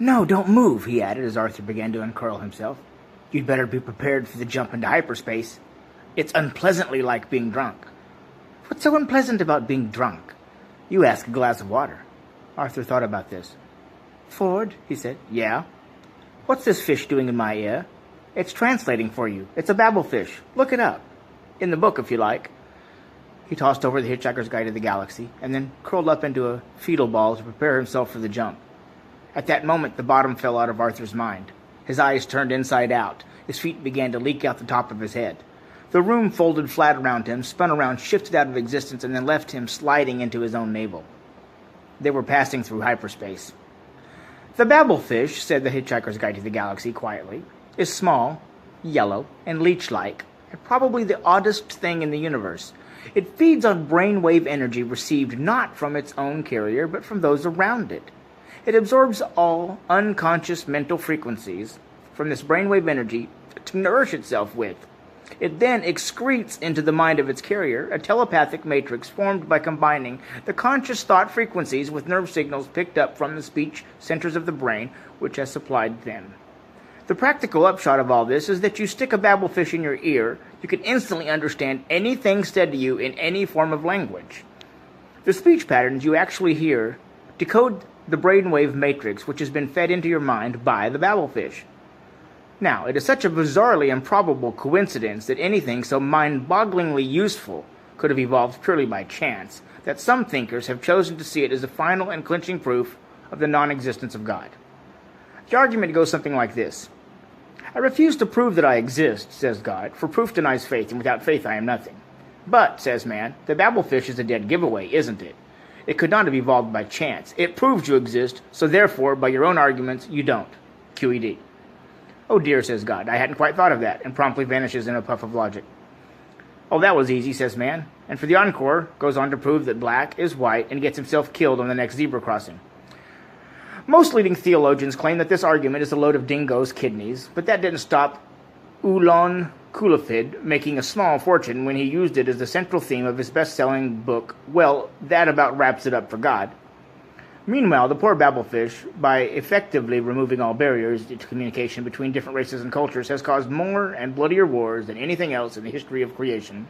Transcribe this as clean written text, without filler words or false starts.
"No, don't move," he added as Arthur began to uncurl himself. "You'd better be prepared for the jump into hyperspace. It's unpleasantly like being drunk." "What's so unpleasant about being drunk?" "You ask a glass of water." Arthur thought about this. "Ford," he said. "Yeah?" "What's this fish doing in my ear?" "It's translating for you. It's a babblefish. Look it up. In the book, if you like." He tossed over the Hitchhiker's Guide to the Galaxy, and then curled up into a fetal ball to prepare himself for the jump. At that moment, the bottom fell out of Arthur's mind. His eyes turned inside out. His feet began to leak out the top of his head. The room folded flat around him, spun around, shifted out of existence, and then left him sliding into his own navel. They were passing through hyperspace. "The babblefish," said the Hitchhiker's Guide to the Galaxy quietly, "is small, yellow, and leech-like, and probably the oddest thing in the universe. It feeds on brainwave energy received not from its own carrier, but from those around it. It absorbs all unconscious mental frequencies from this brainwave energy to nourish itself with. It then excretes into the mind of its carrier a telepathic matrix formed by combining the conscious thought frequencies with nerve signals picked up from the speech centers of the brain, which has supplied them. The practical upshot of all this is that you stick a babblefish in your ear, you can instantly understand anything said to you in any form of language. The speech patterns you actually hear decode the brainwave matrix which has been fed into your mind by the babblefish. Now, it is such a bizarrely improbable coincidence that anything so mind-bogglingly useful could have evolved purely by chance, that some thinkers have chosen to see it as a final and clinching proof of the non-existence of God. The argument goes something like this. "I refuse to prove that I exist," says God, "for proof denies faith, and without faith I am nothing. But," says man, "the babblefish is a dead giveaway, isn't it? It could not have evolved by chance. It proves you exist, so therefore, by your own arguments, you don't. QED. "Oh dear," says God, "I hadn't quite thought of that," and promptly vanishes in a puff of logic. "Oh, that was easy," says man, and for the encore, goes on to prove that black is white and gets himself killed on the next zebra crossing. Most leading theologians claim that this argument is a load of dingoes' kidneys, but that didn't stop Ulon Kulafid making a small fortune when he used it as the central theme of his best-selling book. Well, that about wraps it up for God. Meanwhile, the poor babblefish, by effectively removing all barriers to communication between different races and cultures, has caused more and bloodier wars than anything else in the history of creation.